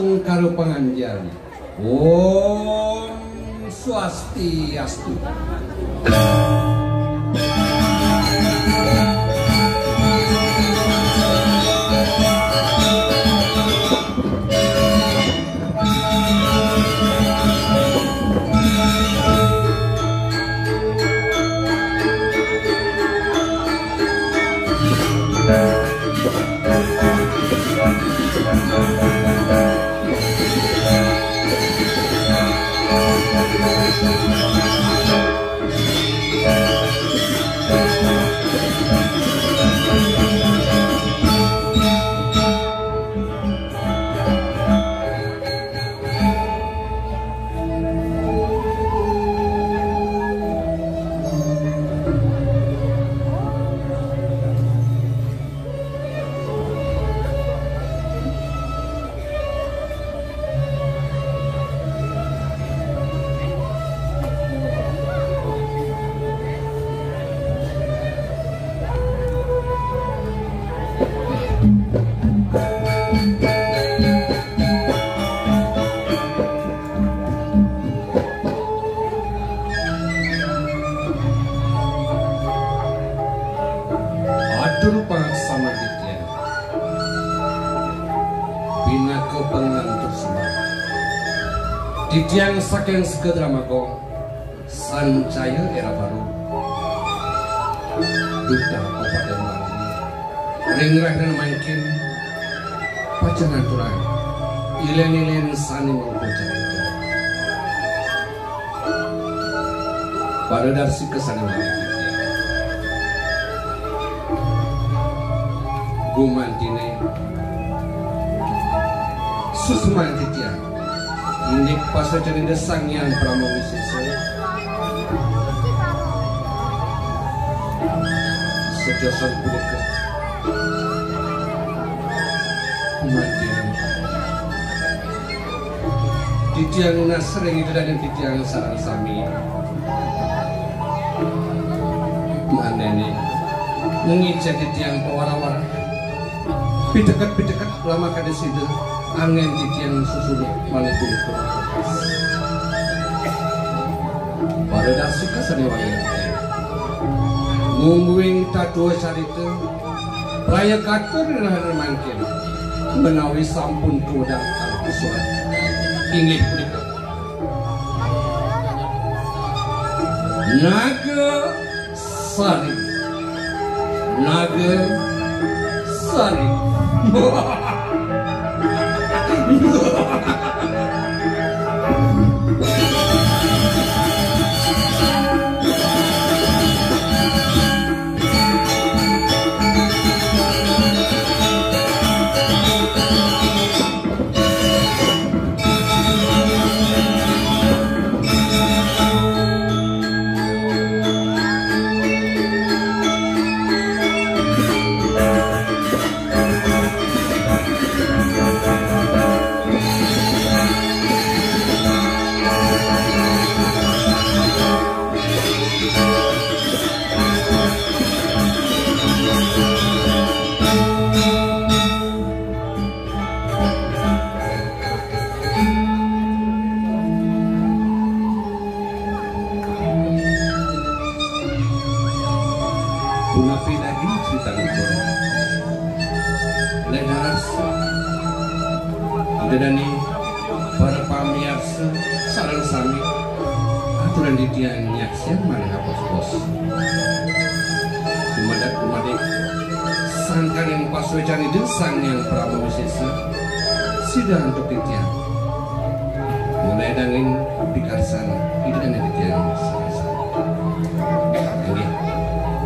lumangsung karo panganjali. Om Swastiastu. Didiang saking Segedramago sancaya era baru duta kabupaten Bali ringrah dan mangkin pacangan turang ilen-ilen sani mengkocak itu pada darsi kesana Bali gumantine susman titian nik pasa jadi desang yang pramowisisa sejosan punika kematian titiang nasring itu dan titiang sarang sami manene mengijak titiang pewara-wara pidekat lama kades itu angin titian susuluk malah punika pada dasar kesana wangi ngungguing tadua sarita raya katur dan mangkin menawi sampun kudang kalkusuan inggih punika naga sari Dani para pamirsa sareng sami aturan didian nyaksian maneh bos-bos kumadak sangkan yang paswe cari desang yang pramowisisa sidah untuk didian mulai danging pikarsan idan didian ini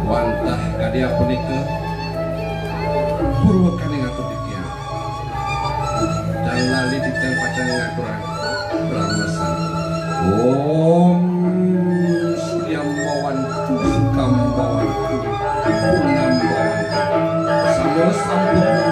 wantah kadia punika purwakan yang atur didian dan lali didian pacan ngaturan brahmasan Om Suryambawan Kambawan Purnambawan Samo Sampun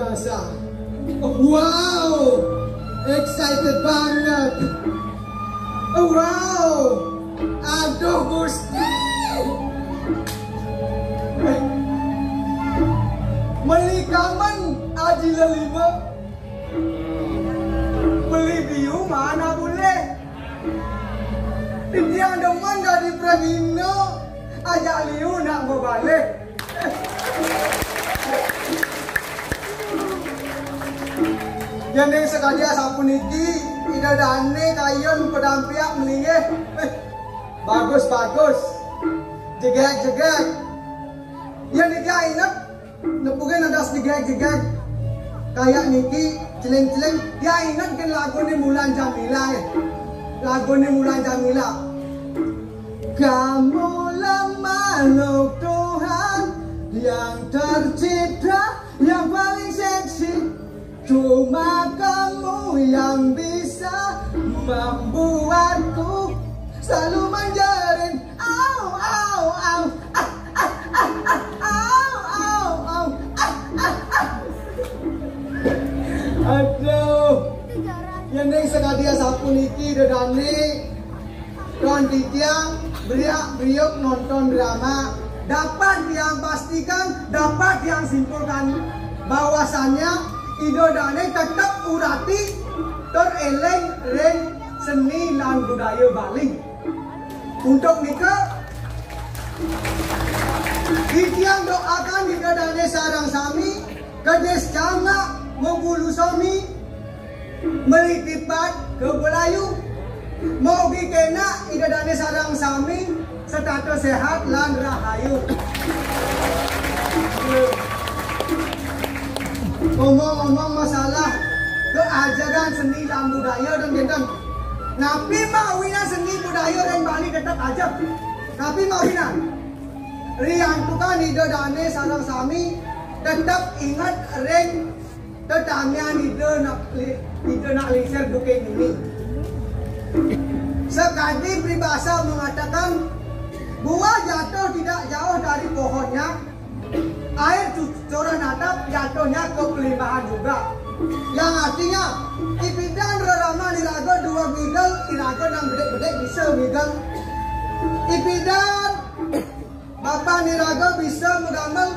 biasa. Wow, excited banget. Wow, aduh Gusti. Melikaman aji lelima. Beli biu mana boleh. Dia deman dari Pragino. Ajak liu nak berbalik. Yang ni sekali sapu niki, ida dane kayon pedampiak melingeh. Bagus. Jegek. Yang niki ingat, nepukan ada sedikit jegek. Kayak niki celeng-celeng, dia ingat kan lagu ni Mulan Jamila. Lagu ni Mulan Jamila. Kamulah makhluk Tuhan yang tercipta, yang paling seksi. Cuma kamu yang bisa membuatku selalu menjerit. Au, au, au. Aduh, yang ni sekali sapu niki dedane don tiang beriak nonton drama. Dapat yang pastikan, dapat yang simpulkan bahwasannya Ido Dane tetap urati tereleng reng seni dan budaya Bali. Untuk nikah, Itiang doakan Ido Dane sarang sami, kedes janga menggulu sami, melitipat ke Belayu, mau kena Ido Dane sarang sami, status sehat lan rahayu. Ngomong-ngomong masalah keajaran seni dan budaya dan gendam. Napi mawinan seni budaya dan Bali tetap aja. Napi mawinan. Riang tukan Ido Dane sarang sami tetap ingat reng tetamian Ido nak liser duking ini. Sekali peribahasa mengatakan buah jatuh tidak jauh dari pohonnya. Air coran atap jatuhnya ke pelimpahan juga. Yang artinya ipidan rerama niraga dua migel, iraga nang gede-gede bisa migel. Ipidan bapak niraga bisa megamel,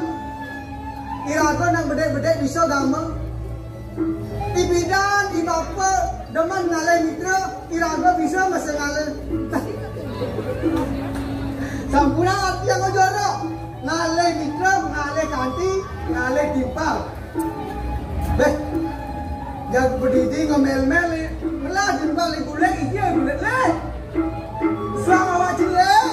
iraga nang gede-gede bisa gamel. Ipidan ibapa demen ngalai mitra, iraga bisa mesengalai. Sampuna arti yang jorok. Ngalai mitra, ngalai kanti, ngalai timpal. Beh, jangan berdiri ngomel-mel, melah timpal ibu lek, iya ibu lek. Selamat wajib lek.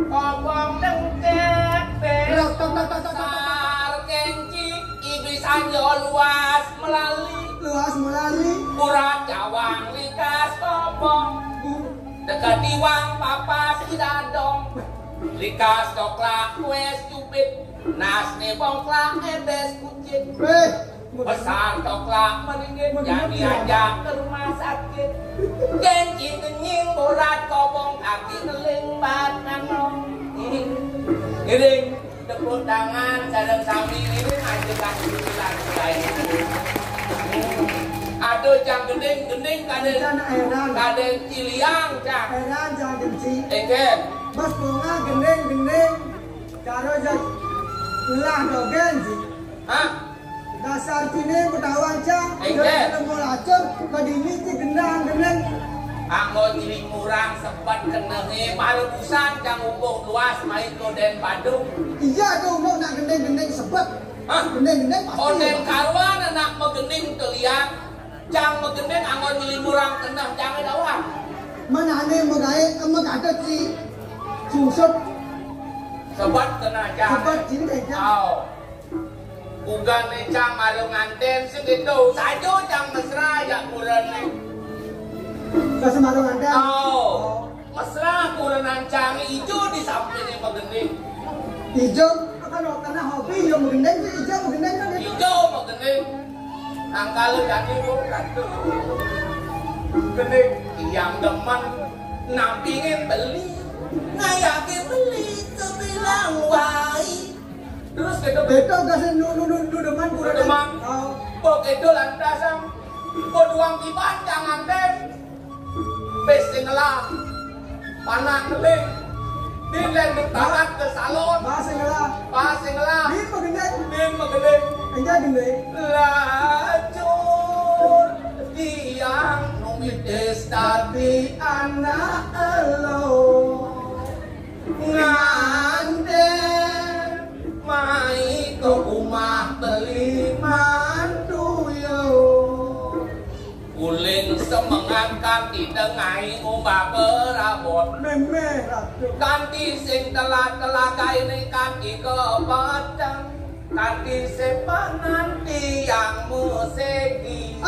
Kobong dengkek besar kenci iblis anjo luas melali urat jawang likas kobong dekat diwang papas idadong likas toklak wes cupit nasne bongklak ebes kucing besar toklak meringin jadi ajak ke rumah sakit kenci kenying urat kobong kaki ngeling bat nanong iring tepuk tangan sareng sami ini ajukan bulan lain. Aduh jang gending kadeng ciliang cang. Eran jang genci. Engken. Mas bunga gending karo jak lah dogen sih. Hah? Dasar kini bertawan cang. Engken. Ketemu lacur kedini ti gendang. Anggo cilik murang sempat kenenge malukusan cang umpuk luas main koden Bandung. Iya tuh mau nak gending sebab. Hah? Gending pasti. Oden karuan anak megending teliang. Cang megending anggo cilik murang kenah jangan dawang. Mana ane magae ama kata si susut Sebat kena jang. Sebat sini kayaknya. Oh. Ugan ni jang malu nganten segitu. Sajo jang mesra jak kuren ni. Kasih marung anda. Oh. Mesra kurenan jang ijo di samping ni magening. Hijau, kalau karena hobi yang menggendeng sih hijau menggendeng kan. Ijo magening. Angkal jadi bukan tuh. Gening yang demen nampingin beli. Ngayakin beli kebilang wai. Terus kita Beto kasih nu deman kurang. Deman. Oh. Pok itu lantasan. Poduang kiban jangan den. Pesing lah. Panak keling. Dilen ditarat ke salon. Bahasa ngelah. Pasing lah. Ini menggendeng. Din mageling. Enggak gendeng. Lacur tiang numides Tapi anak elo nganten mai ke rumah beli mantu yo uling semengan kanti dengai ngubah berabot Meme ratu. kanti sing telah kaini kanti kebatan kanti sepangan tiang musegi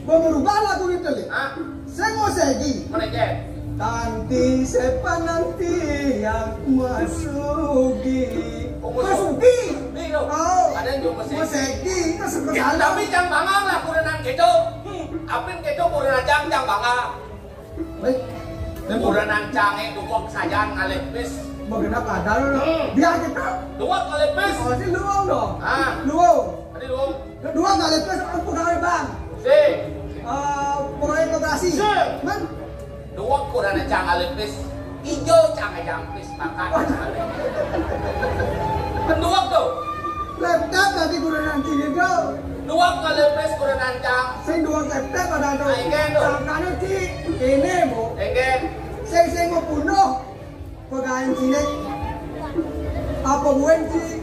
Mau merubah lagu itu li. ah Saya mau segi. mereka Nanti sepan nanti yang masuki. Masuki. nih lo Oh. ada yang Mau musegi segi. Masuk ke ya, dalam. tapi jang bangang lah kurenan keco apin keco kurenan jang bangang Baik. kurenan jang itu kok sajan ngalepis Mengenap kadal. Biar kita. dua ngalepis Oh, ini luang dong. ah Luang. tadi lu Kedua kali plus pegawai bank. si Pegawai koperasi. Sir. Man. dua kurenan jang ngalepis hijau jang pis makan kedua tuh Laptop tadi kurang nanti juga. dua ngalepis kurenan jang Saya dua laptop ada tu. Aigen tu. Sangkanya si ini mo. egen Saya mau bunuh pegawai sini. Apa buat sih?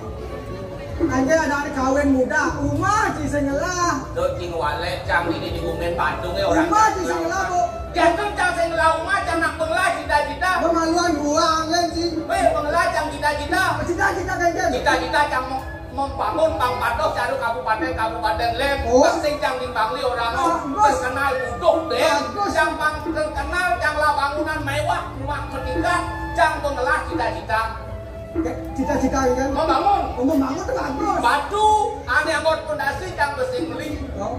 Anda ada kawin muda, rumah si sengelah. do ting wale jang ini di Bumen Bandung ya orang Rumah si sengelah bu. jantung jang sengelah rumah jang nak pengelah cita-cita Kemaluan buang kan sih. weh pengelah jang cita-cita Cita-cita kan kan. cita-cita jang membangun Bang Patok caru kabupaten Lem Oh. sing jang dimbangli orang Bagus. terkenal budok deh Bagus. jang terkenal jang lah bangunan mewah rumah bertingkat jang pengelah cita-cita Cita-cita kan. membangun Membangun tu bagus. batu ane anggot pondasi jang besing beli Oh.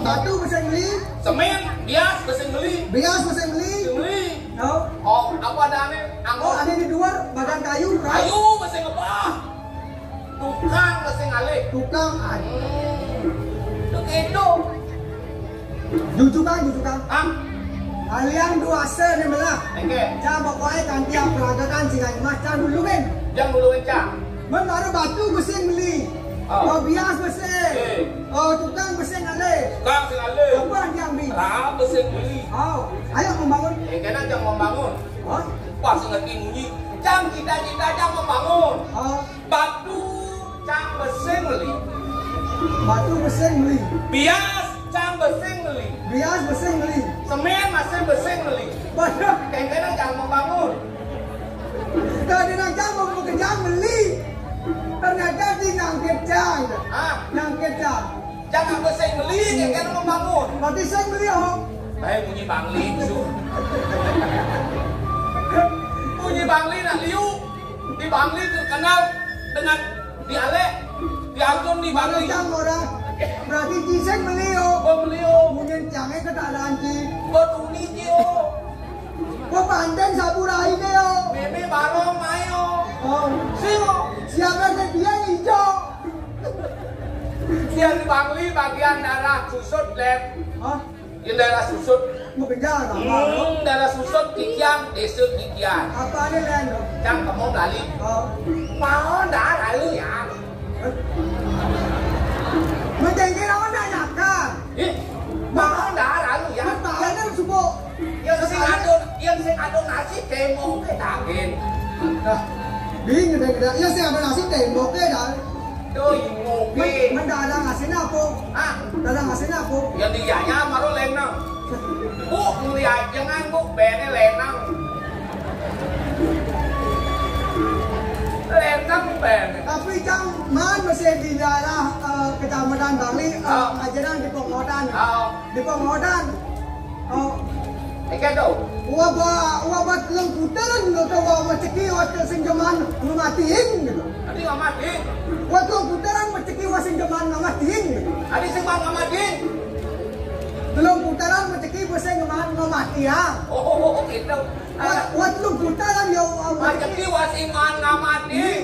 Batu mesin beli, semen bias besing beli bias mesin beli. besing beli Oh. oh apa ada ane Oh, anggot ada di luar badan kayu, kan? kayu besing apa tukang besing alih Tukang, Itu itu. jujukan. Ah, Kalian dua se ni melah. oke. Jangan pokoknya kan tiap peragakan singa macam dulu kan. Jangan dulu encang. Menaruh batu mesin beli. Oh. Oh, bias mesin. Eh. Oh, tukang mesin alih. Tukang sing alih. Apa yang beli? Lah besing beli. Oh, ayo membangun. Kena jangan membangun. Oh, Pas ngerti bunyi. Jang cita-cita jang membangun. oh, Batu jang besing beli. batu mesin beli. Bias jang besing beli. Bias mesin beli. Semen masih besing beli. Banyak. Kena jangan membangun. Tadi nak jangan mau kerja beli. Ternyata si nang kerja. Ah, Nang kerja. jangan besing beli. Kena membangun. Berarti saya beli oh. Bunyi bangli su. Bunyi bangli nak liu. Di bangli terkenal dengan dialek. Diagung di Kalau bangli. jam orang. Berarti ciseng beli oh. Pembeliu. Mungkin jangan keadaan ci. Betuni cio. Kau pandang saburai ni oh. Meme barong mayo. Oh. Sio. Siapa dia hijau? Dia di bangli bagian darah susut lem. Hah? Di daerah susut. Mau kerja apa? Darah susut kikian. Desa kikian. Apa ni lain oh? Jangan kamu balik. Oh. Mau dah lalu ya. Macam kira orang nak nyakar. Mau dah lalu ya. Apa ada subuh? Yang sing adon nasi demo ke daging. Dah. Bingung dah. Ya saya ada nasi tembok ke dah. Tuh ngopi. Mendadak nasi apa? Ah, Dadak nasi apa? yang dianya maru lenang. Bu, ngeliat jangan bu, bene lenang. tempen. Tapi jang man masih di daerah Kecamatan Bangli, ajaran di Pengodan. Di Pengodan. Ikan tu. Wabah telung putaran gitu, wabah ceki waktu singgaman ngamatiin gitu. Adi ngamatin. Waktu putaran ceki waktu singgaman ngamatiin gitu. Adi singgaman ngamatin. Telung putaran ceki waktu singgaman ngamatiin. Oh gitu. Waktu putaran ya Ceki waktu singgaman ngamatin.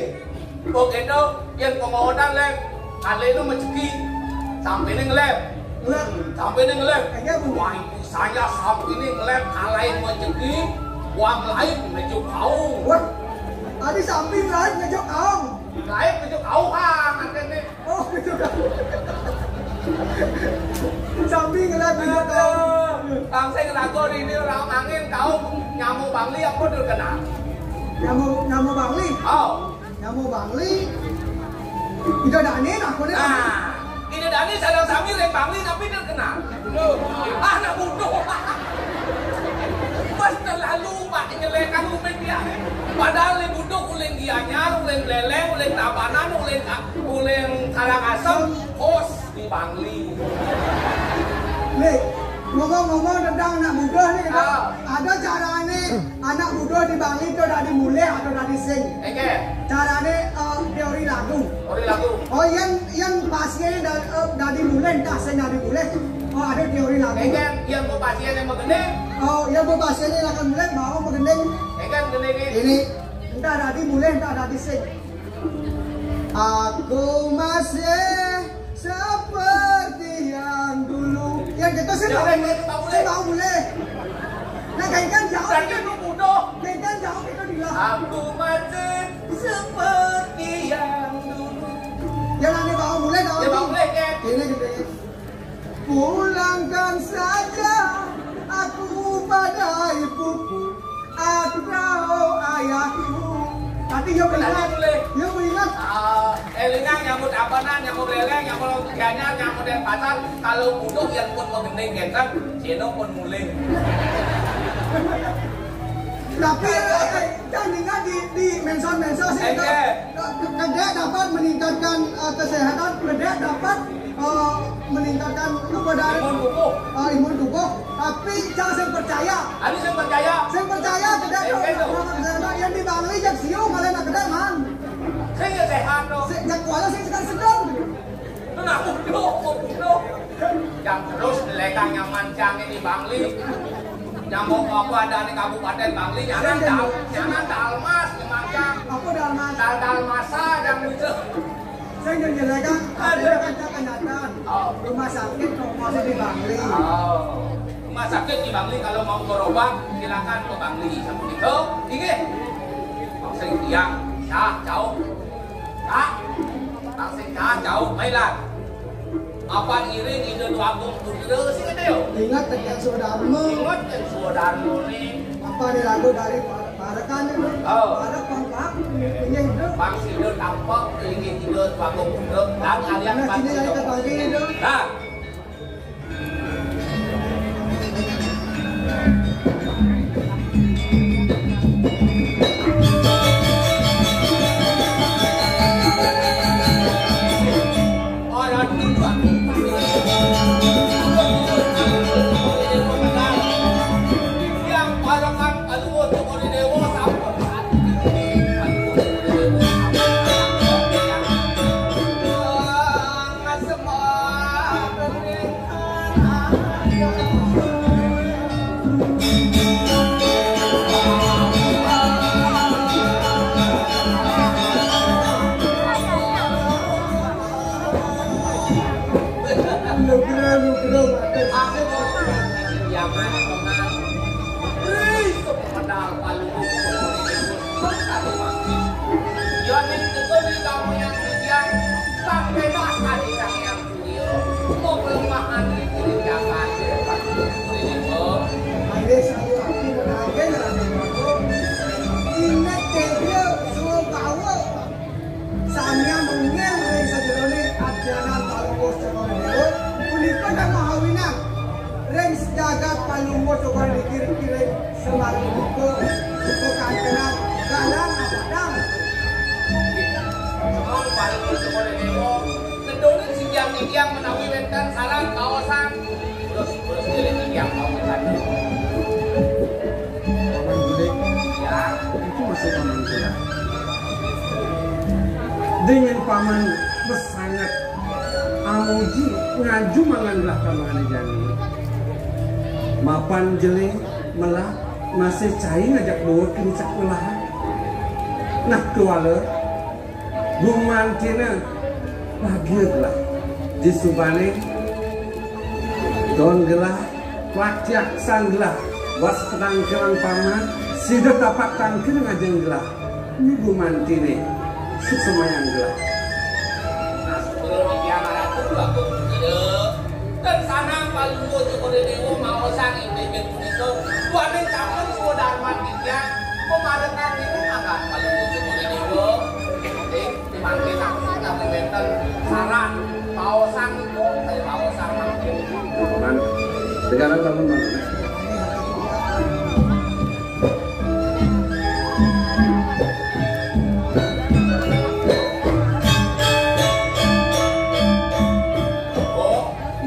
Oh gitu. Yang Pengodan lek. Kali itu ceki sampai ni ngelep. Sampai ni ngelep. Wah itu saya sampai ni ngelep kalahin ceki. Wang lain menuju kau. Wah, tadi samping lain ngejuk kau. Lain menuju kau kan nanti ni. Oh, ngejuk kau. Samping lain ngejuk kau. Bang saya kena di ini orang angin kau nyamuk Bangli apa tu kena? Nyamuk Bangli. Oh, Nyamuk Bangli. Tidak ada aneh aku ni. nah, ini Dani sadang sambil yang Bangli tapi dia kena. Anak bodoh. Pas terlalu pak nyelekan umen dia. Padahal le bodoh uleng gianyar, uleng leleng, uleng tabanan, uleng Karangasem, kos di Bangli. Nih, ngomong-ngomong tentang anak muda nih, ada caranya anak muda di Bangli itu dari mulai atau dari sing. Eke, Caranya teori lagu. ori lagu. Oh, yang pasnya dari mulai, entah sing dari mulai. Oh, ada teori lagu. Eke, yang mau pasien yang mengendeng. Oh, yang pasnya ini akan mulai mau mengendeng. Eke, mengendeng ini. Ini entah dari mulai, entah dari sing. Aku masih seperti yang dulu. Yang gitu sih mau mulai. Nah, kaitan jauh. Saya itu bodoh. Kaitan jauh itu dilah. Aku masih seperti yang dulu. Jangan nih mau mulai dong. Dia mau mulai kan? Ini gede. Pulangkan saja aku pada ibuku atau ayahku. Tadi yang beringat, yang beringat. Elingan nyambut apanan, nyambut leleng, nyambut gianyar, nyambut dari pasar. Kalau bodoh yang pun mau gendeng ketan, Cino pun mulai. Tapi jangan ingat di menson-menson sih. Kedek dapat meningkatkan kesehatan, kedek dapat meningkatkan dari imun tubuh. Tapi jangan percaya. Ada yang percaya. Saya percaya kedek yang di Bangli yang siu malah nak kedek man. Saya sehat dong. Yang kuala saya sedang. Itu nak bodoh. Yang terus lekang yang mancang di Bangli. Yang mau apa ada di Kabupaten Bangli, jangan dalmas yang mancang. Apa dalmas? Dalmasa yang itu. Saya yang jelekan, ada kenyataan. Rumah sakit masih di Bangli. Rumah sakit di Bangli kalau mau berobat silakan ke Bangli. Seperti itu, ingat. Sing tiang, jauh. Sing jauh, mainlah. Apa iring ide dua agung putih sih katanya? Ingat yang saudarmu. Ingat yang saudarmu nih. Apa nih lagu dari Barakan itu? Barak pangkak, punya itu. Bang Sido tampak ingin tidur bangun tidur dan alian Nah, sini yang kita panggil itu. Nah, orang tua yang parakan aduh untuk orang dewasa jagat palumbo coba dikir-kir semarang buku kantenan galang apa dang dengan paman besangat amuji ngaju manganlah paman jani mapan jeli melah masih cai ngajak bawa kincak melahan nah kuala bumantina bahagia di subane don gelah waciak sang gelah was pedang kerang paman sida tapak tangkir ngajeng gelah ini bumantine susumayang gelah nah sebelum dia maratu aku dan sana palunggo cukup dewa mau sang ingin itu buane campur semua dharma dia pemarekan itu agak palunggo cukup dewa dipanggil tapi benten saran mau sang itu mau sang man sekarang kamu mana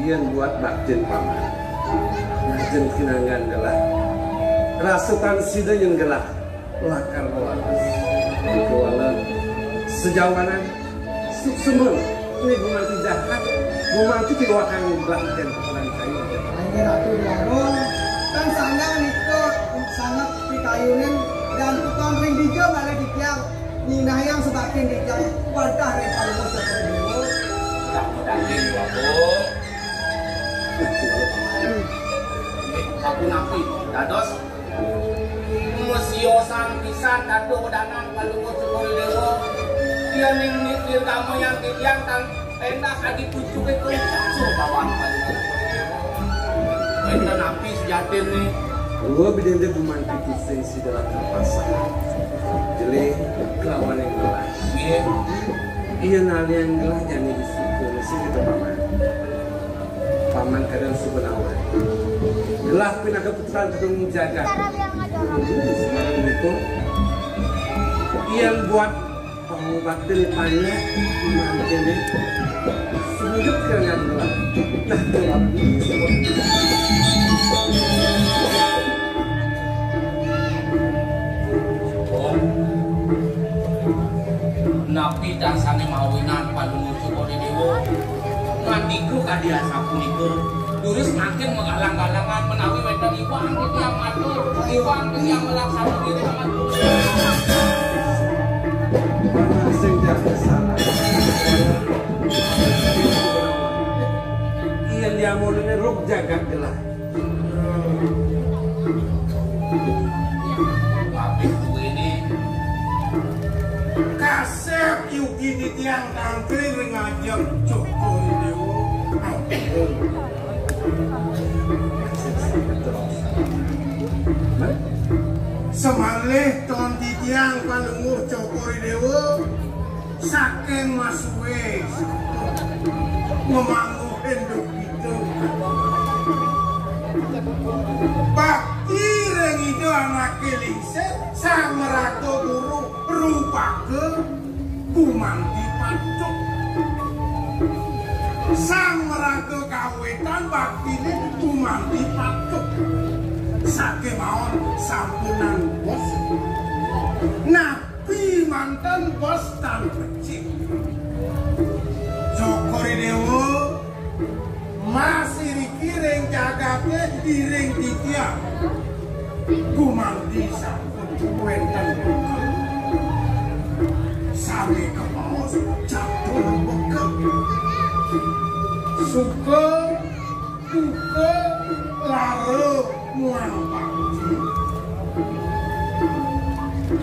yang buat baktin paman ngajen kinangan gelah rasukan sida yang gelah lakar lawas di kuala sejauhanan semua ini bumanti jahat bumanti tiwakan baktin paman saya ini ratu diarun kan sangat niko sangat pikayunin dan tukang ring dijo malah dikiang ninah yang sebagian dikiang wardah rekal musuh berdua mudah-mudahan aku aku napi dados musiosan pisan kado danan palunggo cukup dewa dia ning mikir kamu yang tiang kan tenda kadi pucuk itu cacur bawaan palunggo enta napi sejatin nih gua bidende bumanti kisah si dalam terpasang jadi kelawan yang gelah iya nali yang gelah jadi disiku nasi kita paman paman kadang sebenarnya gelah pina keputusan kedung jaga sebenarnya itu yang buat pengobatin banyak mantin semujuk dengan gelah nah gelah ini semua napi dasane mawinan palunggo cukup dewa mandiku kadia sapunika Duris makin menggalang-galangan menawi wenten iwang itu yang matur iwang itu yang melaksana diri matur sing jaga salah iya dia mulanya ruk jaga gelah habis ini kasep yuki di tiang tangkring ngajak Joko Dewo semalih ton di tiang palungguh Joko Dewo saking masuwe memangu enduk itu bakti reng itu anak kelise sang merato guru rupake kumanti pancuk sang merato kawetan bakti ini kumanti pancuk saking mawon sampunan bos nabi mantan bos tan becik Joko Dewo masih dikiring jagate diring dikiang kumanti sampun wenten buka sami kepaus jatuh bekap suka buka laro muang panci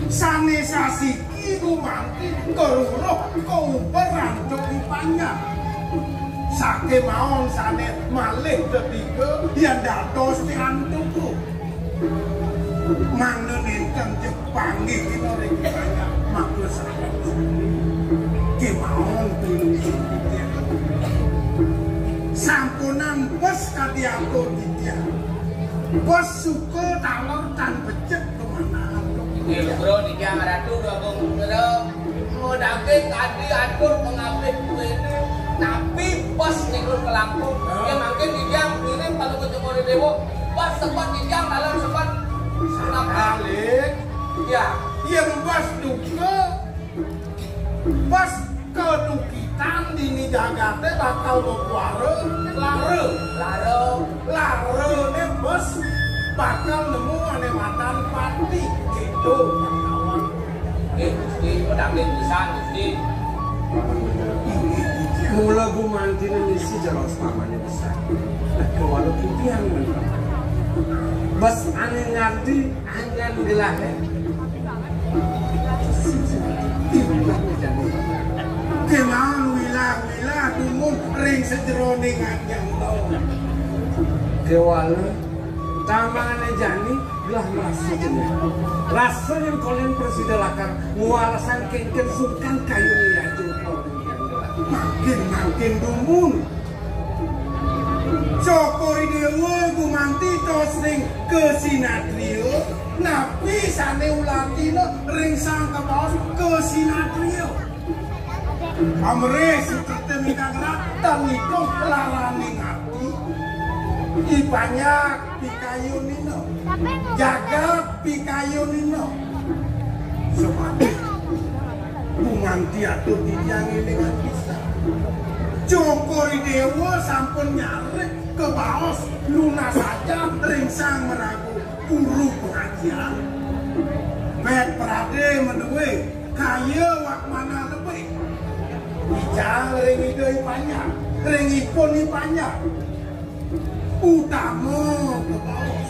sane sasiki kumanti keruruh kau berancuk di panjang sake maon sane malih ketiga yang dados diantuku mangen ingkang Jepang kita ring banyak maklum sangat ki maon tulung sampunan bos kadiato ditia bos suko talor tan becek kemana ini bro di Jang Ratu gabung bro modake kadi atur pengabdi ini tapi bos nikur ke Lampung ya makin di Jang ini palungguh Joko Dewo bos sempat di Jang dalam sempat balik ya yang bos duka bos kedukitan dini jagate bakal mekuare lare ne bos bakal nemu ane matan pati gitu kawan. Gusti pedangin pisan Gusti. Mula gumantina misi jelas pamannya besar. Walaupun dia menang. Bas ane ngerti angan dilahe. Kemang wila dumun ring sejeroning anjang tau. Kewala tamangane jani belah merasa jenis. Rasa yang kalian persidalakan ngualasan kengken sungkan kayu ya itu makin dumun. Cokori dewa gumanti tos ring kesinatrio napi sane ulatino ring sang kebos kesinatrio amre seperti minagrat taniko larani ngati ibanyak pikayu nino jaga pikayu nino seperti gumanti atur didiang dengan bisa Cokori dewa sampun nyarek ke baos lunas saja ringsang meragu guru pengajian bet perade menduwe kaya wak mana lebih bijang ring idoi panjang ring ipun panjang utama ke baos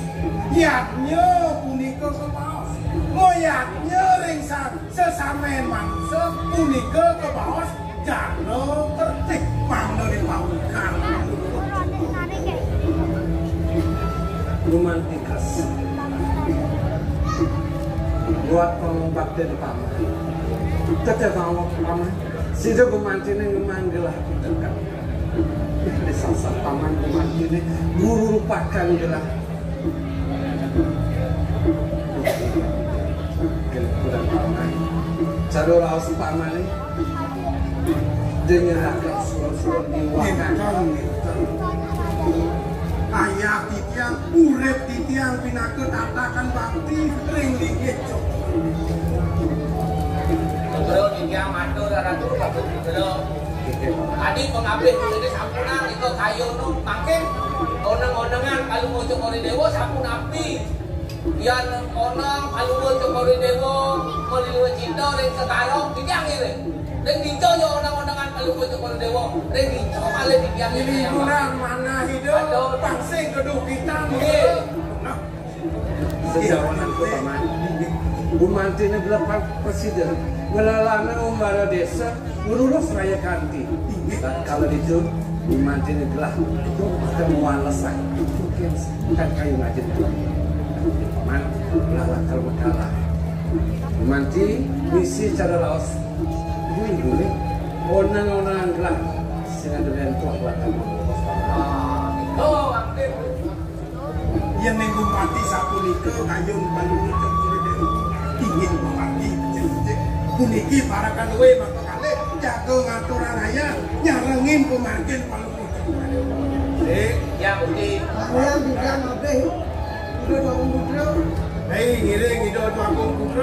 yatnya punika ke baos moyatnya ringsang sesamen manusia punika ke baos jano tertik mana di paukan romantikas buat pengobak dari paman tetap mau paman sida gumantina ngemanggelah dekat di sasar paman gumantina guru lupakan gelah kurang paman cadol aus paman ini dengan agak surat-surat diwakan ayah titiang urep titiang pinake tatakan bakti ring linggit Bro titiang matur ratu bakul bro. Tadi pengabeh ini sampuna itu kayu nu mangke oneng-onengan kalau mau cokori dewa sampun api. Yan oneng kalau mau cokori dewa mau diluwe cinta ring sekarang titiang ini. Ring dinco yo oneng-onengan kalau mau cokori dewa ring dinco malah titiang ini yang kurang mana hidup pangsing kedukitan sejauhan ke paman gumantina belakang presiden melalana umbara desa ngurus raya kanti dan kalau itu gumantina gelah itu akan mewalasan mungkin kan kayu ngajin paman belah kalau kalah gumanti misi cara laos ini onang-onang gelah sehingga dengan tuah belakang oh aktif yang nenggu mati sapu nike kayun baluni cokori dewa ingin mati puniki para kanwe maka kali jago ngaturan ayah nyarengin pemargin baluni cokori dewa yang di Yang bilang apa? Udah dua umur hei ngiring hidup dua kumpul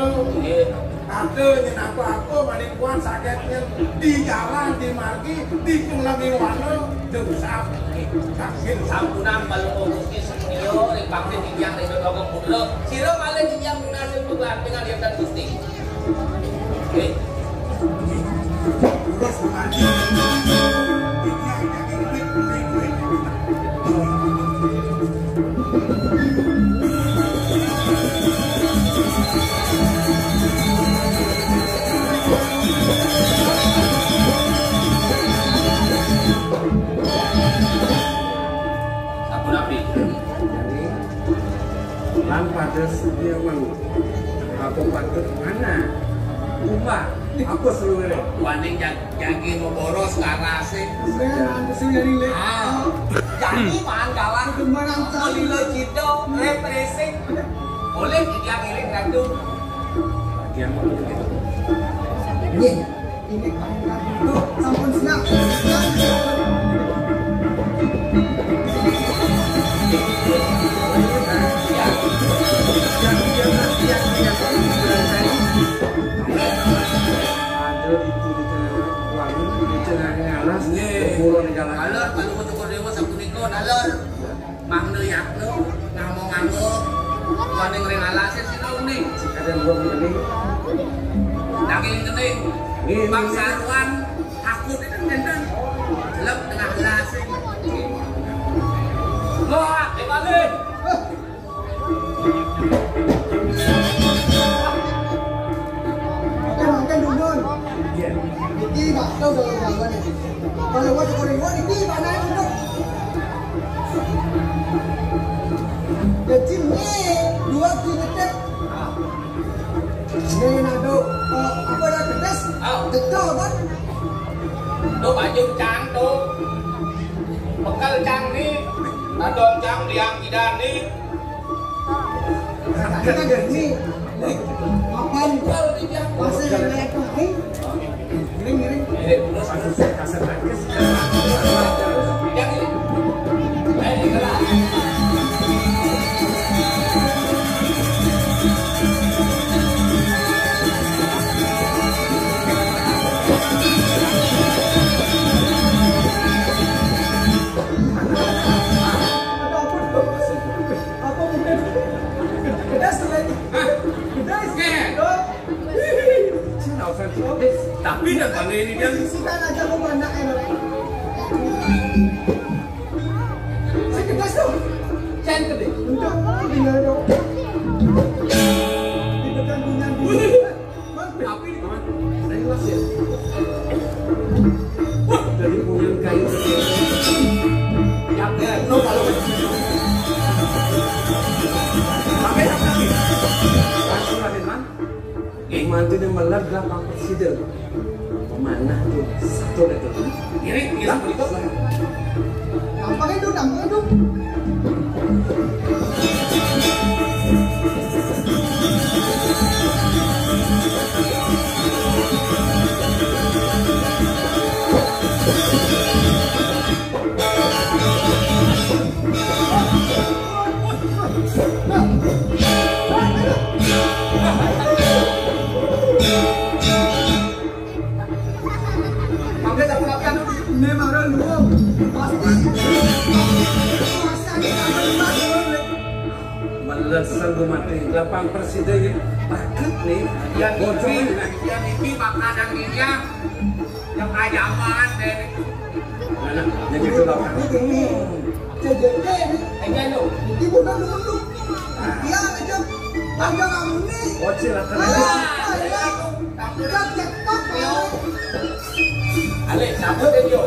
ada yang aku mandi kuan sakitnya di jalan di margi di pulangi wano dusap kakil sampunan kalau Gusti Setio ring bakti titiang ring dogo pulo sira malah titiang munasib bukan dengan dia dan Gusti. Oke. terus mandi yang jadi duit Sampun api. jadi lan pada dia apa pada mana rumah apa seluruhnya Wanding jagi boros karase. Jadi manggalan melilo cido represing. Boleh titiang iring ratu. yang mau begitu ini tuh sampun siap. ada itu di warung kelas turun jalan alor baru cukup dewa sapunika alor mangno yakno ngamong-ngamong maning ring alase sinau ning kadang gua ini daging gening bangsawan takut itu nenten jelek tengah alase loh dibalik makan dulu. Iki Pak, tau dong gangguan ini. Kalau gua cukup ribuan, iki Pak naik dulu. Jadi ini dua kilometer. Ini nado apa dah kertas? Betul kan? do baju cang do bekal cang ni nadong cang diang kidan ni Kita gini. Makan bekal di diang masih naik lagi. Giring. ini terus aku kasar lagi diang ni kelas tapi dan kali ini dia Sikat aja mau mana enak. Sekedas dong. cen gede Untuk tinggal dong. Di depan punya di. tapi di mana dari kelas ya dari punya kayu yang no kalau pakai apa lagi langsung Raden mantu dia melar belakang presiden mana tuh satu itu kiri itu Gampang itu. Memang orang dulu pasti melesan mati lapang presiden paket nih yang bocor ini makanan ini yang ayaman dari mana jadi itu lapang jadi enggak lo ini bukan dulu. Dia aja panjang kamu nih. bocil akan Udah cetok ya. ale sabut dia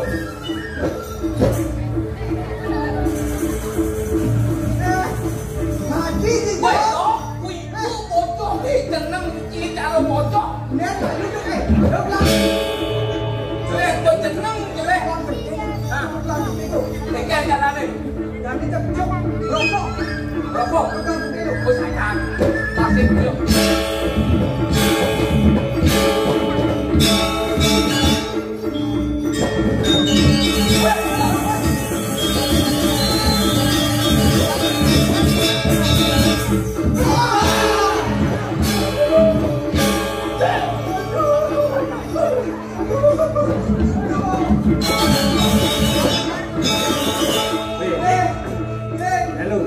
Mati di woi bawah. to woi tu bocor ni tenang ini cara bocor Nen lalu tu eh. Dah pulang. jelek tu tenang jelek Ah, pulang itu. tinggal jalan ni Jadi cetok. Rokok. rokok Bukan itu. oh sayang masih belum halo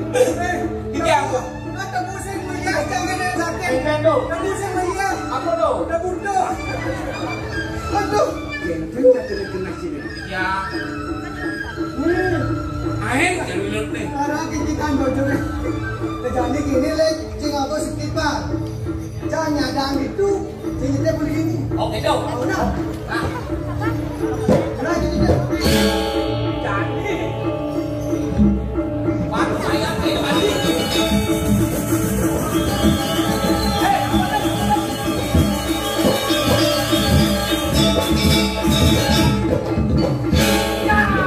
ini apa Ada pusing melihat jangan ada sakit. ini tu Ada pusing melihat. apa tu Ada bunuh. Aduh. kenteng tak kena sini ya air jadi lut ni Sekarang kita kan bocor. Jadi gini leh, cing apa sikit pak. Jangan nyadang itu, cing kita boleh gini. okey tu Tahu nak? ah Kenapa gini dah? jadi baru saya ni mandi Ada.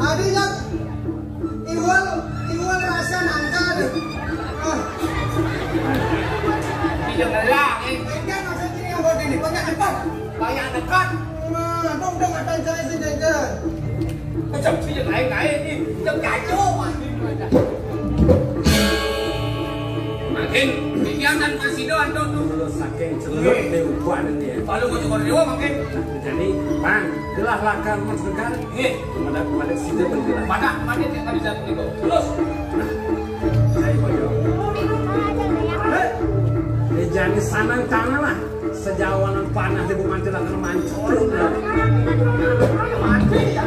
Tadinya iwal rasa nangka deh. Tidak ada. Kan maksudnya yang buat ini banyak dekat. Banyak dekat. Dong ada saya sejajar. Macam sih yang lain ni, macam kacau makin kegiatan masih doang tu. Kalau saking celuk deupan ni. Kalau kau cakap dewa makin. Jadi, bang, gelah lakar mas negara. Pada sini bergelah. Mana dia tadi satu ni kau. Terus. Saya boyo. Jadi sanang tanah lah. Sejawanan panah di buman tidak akan mancur. Mati ya.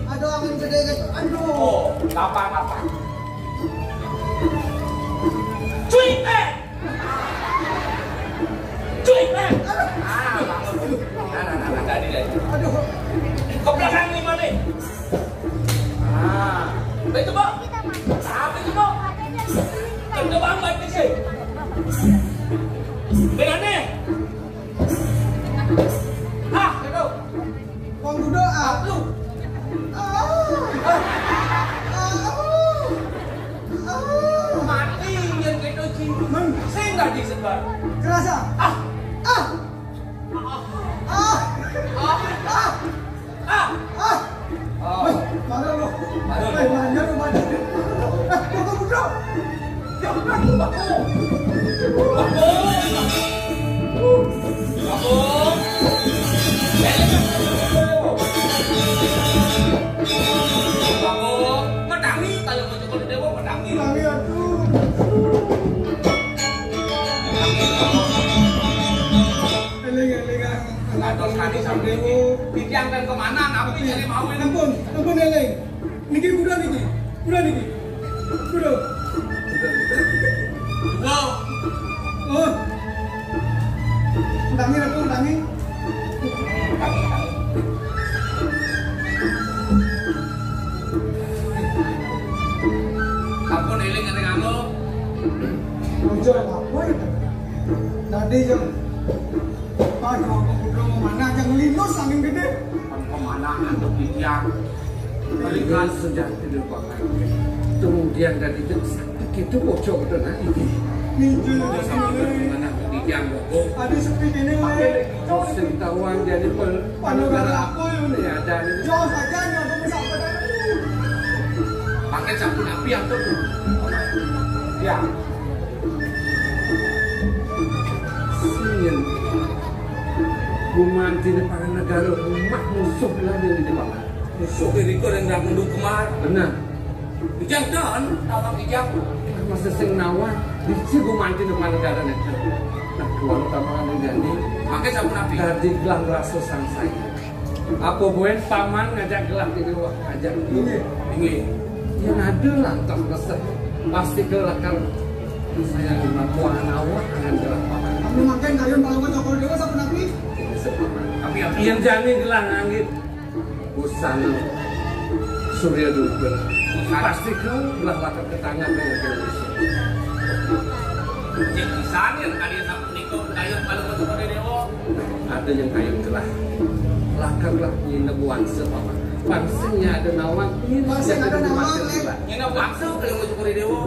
Ada angin gede gitu. Aduh. Oh, lapang. Cuy. Bangun. Tadi. Aduh. Ke belakang ni mana? Betul tak? Betul tak? Kita bangun di sini. Dengan ni. Betul. Wang duduk Lu. Mati yang kita cinta. Saya enggak disebar. kerasa. Mana lo? Mana lo? Tunggu bro. Didiamkan kemana? Nabi jadi mau ini. Ampun Eleng. Niki budak niki. Budak. Wow. Oh. Undangi. Ampun Eleng yang nganggo. Ojo apa itu? Tadi jam. Aduh, belum mana yang linus angin gede. Kemana untuk didiam? Berikan sejak tidur pakai. Kemudian dari itu sakit itu bocor dan ini. Ninju Mana didiam boko? ada sepi ini Sengtawan jadi panegara aku ini. Ya ada ini. Jauh saja yang aku bisa apa Pakai sabun api atau tu? Ya. Singin. Bumanti di para negara umat musuh lagi di depan. Musuh ini kau yang dah menduk kemar. Benar. Dijang kan? Tawang dijang. Masa sing nawan di si bumanti di para negara itu. Nah, keluar utama yang jadi. Pakai sabun api. Tadi gelang rasul sang saya. Apa buen paman ngajak gelang di luar ngajak Ini. yang ada lantas resep pasti gelang kan saya lima buah awak dengan gelang paman. Kamu makan kayun kalau kau cokol dewa sama nabi. Api. Yang jani gelang angin usan surya duga pasti kau belah latar ke tangan dengan Indonesia. Yang pisan yang kalian sama nikah kayu kalau kau cokol dewa. Ada yang kayu gelah lakarlah ini nebuan sepama. Pangsnya ada nawang ini. Pangsnya ada nawang, Yang nak bangsa kalau kau cokol dewa.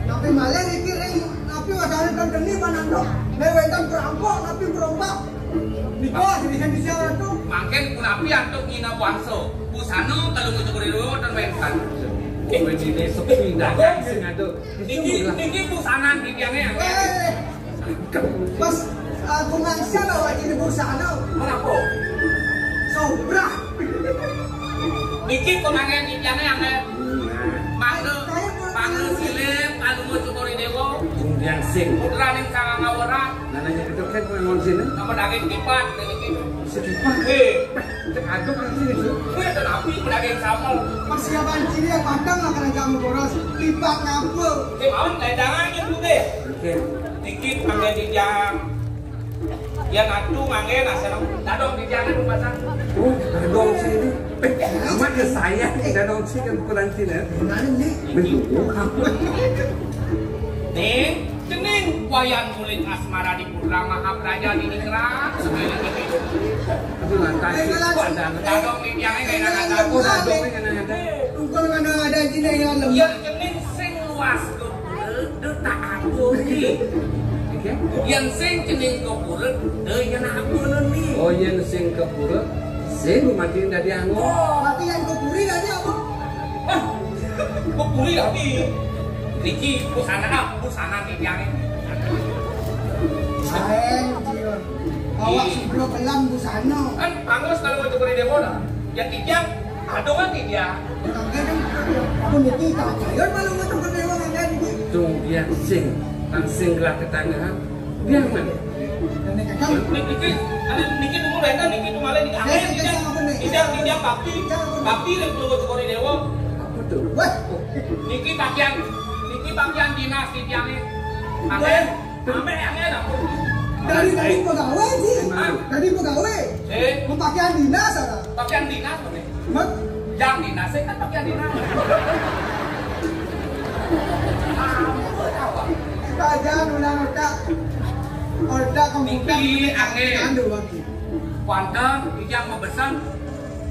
Nabi malah ikiring nabi wadahnya kan geni manando. Lewentan perampok nabi perompak. Niko dirikan di siapa tuh? Makin kunapi antuk ngina wangso. Busano kalau mau cukur dulu dan mainkan. Ini sepi dagang sing ado. Niki busanan bibiangnya. Pas aku ngangsa lah ini busana. Kenapa? Sobra. Niki pemangen bibiangnya yang Mangga silem kalau mau cukur dewo. Yang sing. Putra ning sangang ngawara. Nananya itu kan pengen sini. Nama daging kipat niki. Sekipat. Cek aduk kan sini tuh. Dan api daging samol. Persiapan ciri yang pandang akan kamu boros. Tipak ngapel. Mau jangan gitu deh. Oke. Dikit mangga di jam. Yang atu mangga nasem. Dadong di jangan pasang. Dadong sini. Cuma ke saya dadong sini kan bukan sini. Mana nih? Betul. Nih, cening wayang kulit asmara di Putra Mahapraja di Ningrat. Itu lantai. Dadong di jangan kayak ada. Dadong yang ada. Tungkol mana ada ciri yang lembut. Yang cening sing luas tuh. Tak aku nih. Yang sing cening kepulet, yang aku nih. Oh, yang sing kepulet, sing matiin dari angin. Mati yang kepuri tadi apa? Kepuri tadi. Niki busana di yang ini. Sayang, Jion. Awak sebelum kelam busana. Kan bagus kalau mau cukur demo lah. Yang kijang, aduh kan dia. Aku niki tak Jion malu mau cukur dewa kan ini. Tung dia sing gerak ke tangan. Dia mana? Niki tunggu benda, niki tunggu malah niki angin. Kijang papi dan tunggu cukur dewa. Apa tuh? Wah, Niki bagian dinas di yang ini. Angin apa? dari pegawai sih. Dari pegawai. Mau pakaian dinas ada. Pakaian dinas mana? Mat, Jam dinas, saya kan pakaian dinas. kajian ulang otak. Otak komputer. Niki angin. Anu lagi. Kuantan, kijang membesan.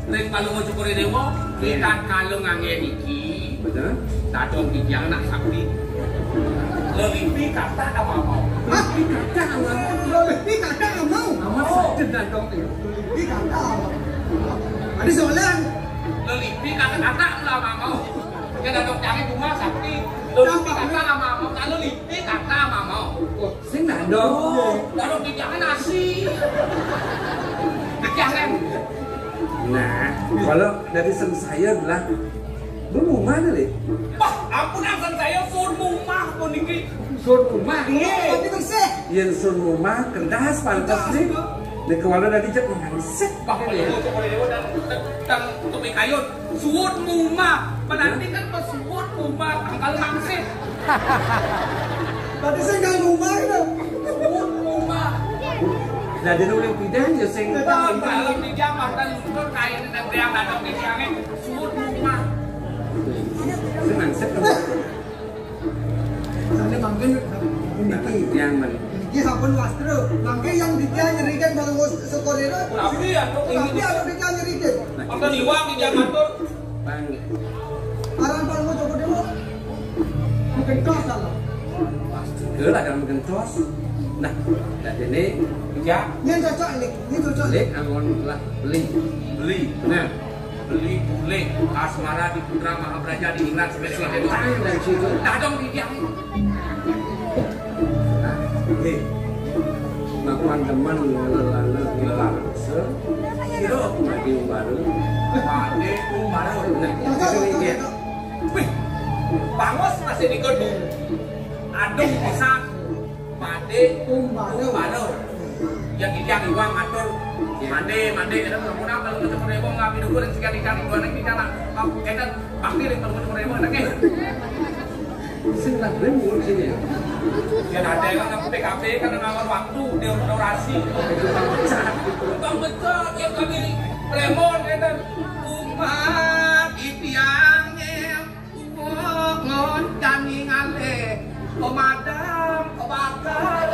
Ring kalau mau cukur dewa, kita kalau angin niki. Betul? Dadong kijang nak sakti. Lelipi kata apa mau? Hah? Lebih kata nggak mau. Amat sakit dadong itu. Lebih kata. Ada soalan. Lelipi kata lah mau. Yang dadong cari rumah sakti. Lelipi kata mau. Kalau lelipi kata mau. Sing dadong. Dadong kijang nasi. Kijang. Nah, kalau dari sen saya bilang, lu mau mana nih? Wah, ampun angsan saya sur rumah pun niki. Sur rumah. Tapi bersih. Yang sur rumah kendas pantas nih. Di kewala dari jep ngangsek. Pak kalau cukur dewa dan tubi kayun. Suut rumah. Penanti kan pesuut rumah. Angkal mangsit. Berarti saya nggak rumah itu. Suut rumah. Nah, di nulis pidang ya sing. Kalau di jam dan suut kain dan yang dadong kijangnya suut rumah. Sing ngangsek. Sana mungkin niki. Yang mana? Niki sampun wastro. Mungkin yang dia nyerikan kalau sekolah itu. Tapi ya, Tapi ada dia nyerikan. Maka liwang di jam atur. Bang. Arang kalau mau coba dulu. Mungkin kau salah. Ke lah kan mungkin tos. Nah, dari ini Ya, Ini cocok nih. Ini cocok. lek angon lah beli. Nah, beli asmara di Putra Mahapraja di Ingrat spesial itu. dari situ. Dadong di dia. Makan teman ngelala ngelar se. Kiro, Mati baru. Pade baru. Nah, ini dia. Wih, bangos masih di gedung. Adung bisa. Pade baru. Yang kijang iwang atur. Mande kita mudah kalau kita mereka nggak minum goreng sekali kali dua nanti kita kita bakti kalau kita mereka nak Sing lah beli sini. ya ada kan PKP kan ngawal waktu deorasi bang betul yang kami lemon kita umat itiangnya ngon kami ngale komadam kebakar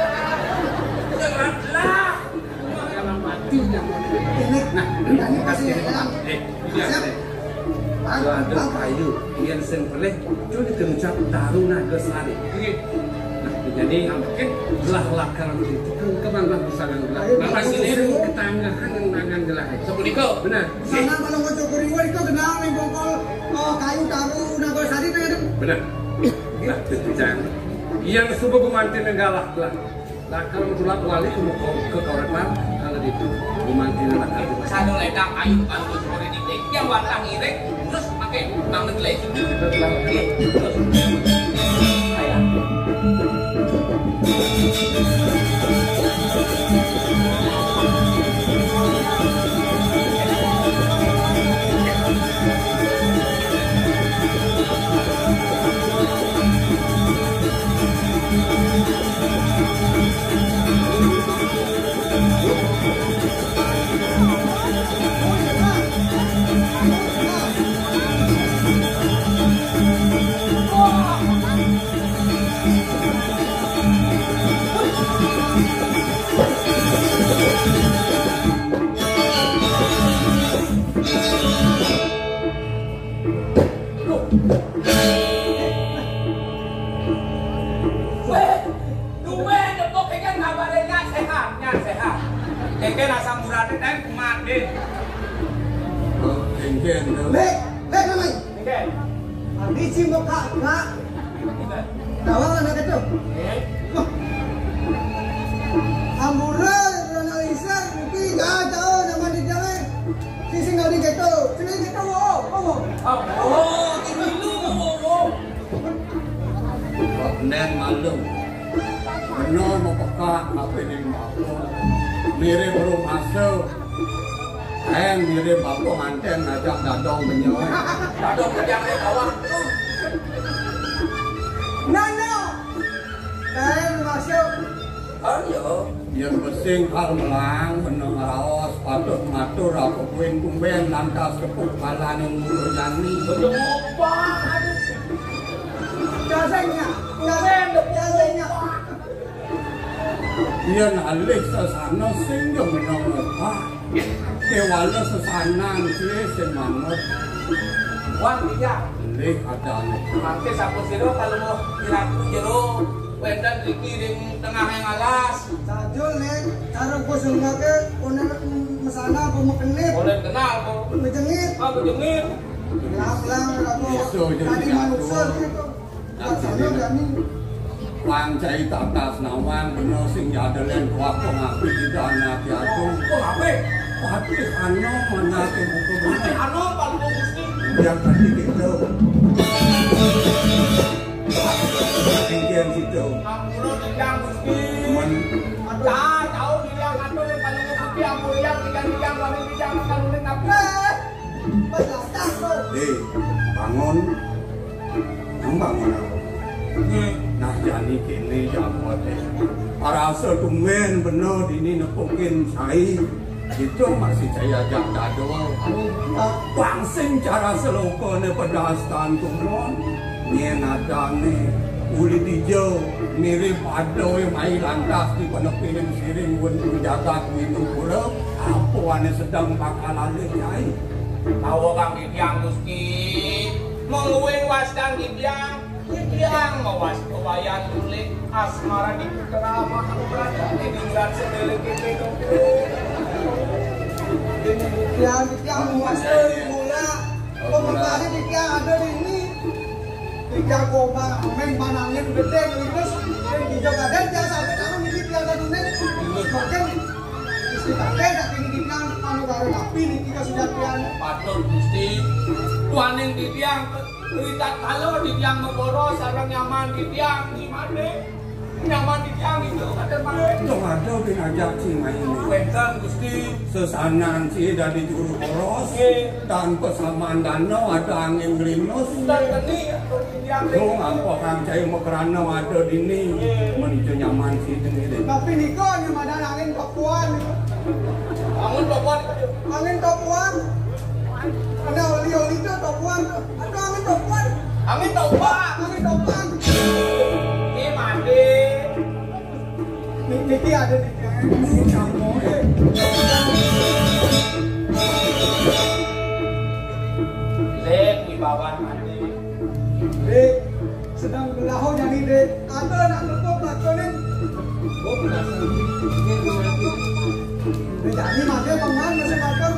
janganlah Kalau mati yang Ini. nah, Ini pasti yang. siap. Kalau ada kayu yang sing peleh, cuma dikencap taruh naga selari. Nah, jadi yang mungkin belah lakar itu kemana bisa nggak? Apa sih ini kita anggahan yang nangan gelah. Sepunika. Benar. Sana kalau mau cokori itu kenal nih bongkol kayu taruh nagol sari teh. Benar. Nah, itu jangan. Yang subuh gumantin galak lah. Nah, kalau tulak wali ke kaurepan kalau itu gumantin lah. Sado ledang kayu kalau sore di yang watang irek terus pakai nang neglek. Kita telah Terus. Kayak Kengken asam murade dan kumade. Oh, kengken. Lek namanya. Kengken. Di Cimok kak. Tawang anak itu. Amura analisa mungkin nggak tahu nama di jalan. Sisi nggak di gitu. Sini gitu oh. Ini lu. Nen malu. Benar mau pekak apa ini mau. Mirip belum masuk. Mirip bapak manten ngajak dadong menyoy. Dadong yang dia bawang. Nano. Masuk. Ayo. Yang bersing hal melang benang raos patut matur apa kuin kumben lantas kepuk malan yang murjani. Betul apa? Jasanya. Dia nalik sesana sehingga menang apa? Kewala sesanan dia semangat. Wan dia. Lek ada. Mangke sapu siro kalau mau kira jero wendan dikirim tengah yang alas. Sajul nih, cara gue sengaja udah mesana gue mau kenip. Boleh kenal kok. Bejengit. Bejengit. Lang aku tadi manusia gitu. Sana berani. Pancai tatas nawang bener sing jadelen kuat pengapi di dana tiatu. Kok ngape? Pati ano mana ke buku Pati ano paling gusti. yang tadi gitu. Tinggian situ. Ampun dijang gusti. Men Tahu dijang atuh yang paling gusti ampun yang dijang paling dijang kalau nek apa. Belasah tuh. bangun. Nang bangun aku. Nah jadi kini jamote. Arasa tumben bener ini nepukin saya. Itu masih saya ajak dadol. Bangsing cara selokone pedastan tumon. Nyen adane uli dijau mirip adoy mai lantas di penepilin siring wendu jagat windu kurep. Apa ane sedang bakal alih nyai. Tahu kang Didiang gusti. Menguing wasdan Didiang. Didiang mawas kebayang tulik asmara di keramah berada di dingrat sedele gitu. Didiang muasir mula. Komentari Didiang ada di ini. Didiang koma main panangin gede terus dan hijau kaden jangan sampai taruh di Didiang kadunin. Bahkan istri kakek tak ingin Didiang anu baru tapi nih kita sudah Didiang. Patut gusti. Tuaning Didiang cerita kalau Didiang memboro sarang nyaman Didiang gimana? Nyaman Didiang itu ada mana? Ada ngajak si main. Wenten gusti. Sesanan si dari juru poros dan pesamaan danau ada angin gelinos. Dan geni Didiang. Lo ngapa kang cai mekerana ada dini menuju nyaman si sendiri. Tapi Niko yang ada angin Papuan. Bangun bapak. Angin Papuan. Ada oli-oli itu Papuan. Ada angin Papuan. Amin tau pak. Angin Papuan. Ini mandi. Niki ada di sini. Kamu Lek di bawah mandi. Dek, sedang berlaho jadi dek. Ada nak tutup lakonin. Oh, benar. Jadi mati pengen masih makan.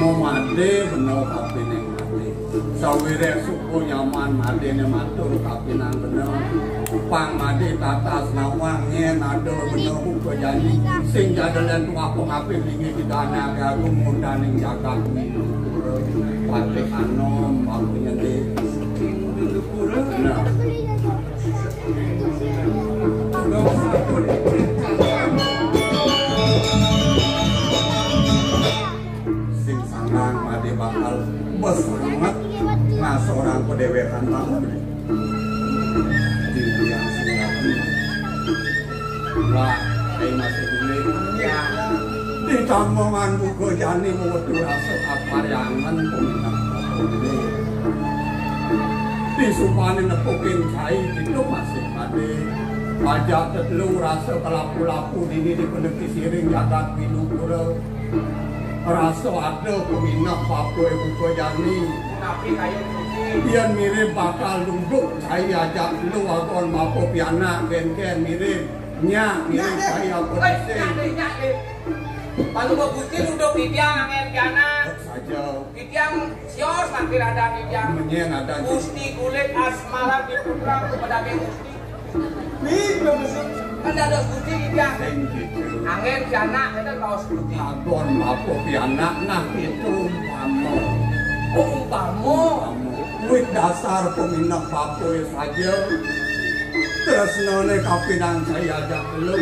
Mau made bener tapi neng made sawire suku nyaman made ne matur tapi nang bener pang made tatas nawangnya nado bener buku janji sing jadalan tu apa ngapain lingi kita anak agung mundaning jagat minum pate anom aku nyende nah made bakal bersemangat nah seorang pedewetan banget di yang singapura lah masih boleh ya di tambangan buku jani mutu rasa aparyangan peminat di sumpanin nepukin cai itu masih made pajak tetelu rasa kelapu-lapu dini di peneki siring jagat binukura rasa ada peminat papu ibu jani tapi kayak dia mirip bakal duduk saya ajak lu agon mapo piana ken mirip mirip saya polisi kalau mau putih duduk di tiang angin piana saja di tiang sios nanti ada di tiang menyen ada gusti kulit asmara di putra kepada gusti kan ada gusti di tiang angin piana itu kaos putih agon mapo piana nah itu umpamo wit dasar peminat papo saja terus none kapinang saya ajak lu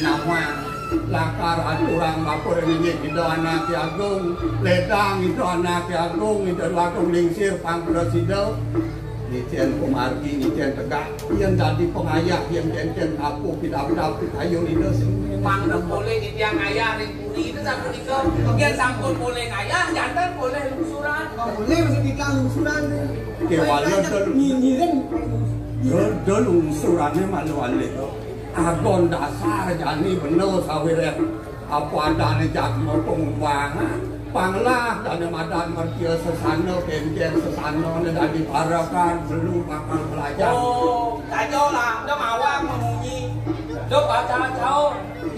nama lakar aturan lapor ini itu anak agung ledang itu anak agung itu agung lingsir pangpresiden Nician Kumargi, Nician Tegak, yang jadi pengayah, yang jenten aku tidak ayo itu Mang boleh di tiang ayah ringkuri itu sampun itu, yang sampun boleh ayah, jantan boleh lungsuran. Boleh masuk di tiang lungsuran. Kewalan nyirin. Lungsurannya malu alih. Agon dasar jani bener sawiret. Apa adanya jakmo pengubangan. Panglah dan madan mertia sesana kenjen sesana dan diparakan belum bakal belajar. Oh, kacau lah, udah mawang memunyi. Udah baca jauh.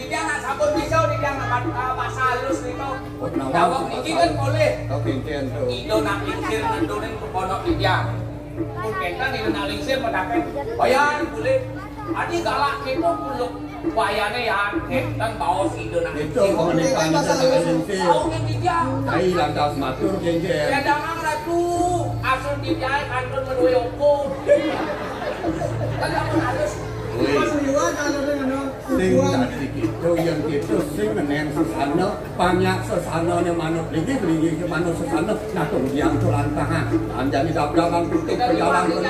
Dia nak sabun pisau dia nak masa halus itu. Jawab niki kan boleh. Oh kenjen tu. Itu nak lingsir ngandonin ke pondok dia. Pun kentan itu nak lingsir mendapat bayar boleh. Adi galak itu peluk bayarnya ya kentan bawa si itu nak itu komunikasi dengan lingsir. Tahu kan dia. Kai lantas matur kenjen. Ya jangan ratu asal dia kantor menuyoko. Kan sabun halus. Sing tadi gitu yang gitu sing meneng sesana banyak sesana nya manut lagi ke manut sesana nah kemudian tulan tangan anjani dabrakan tutup perjalanan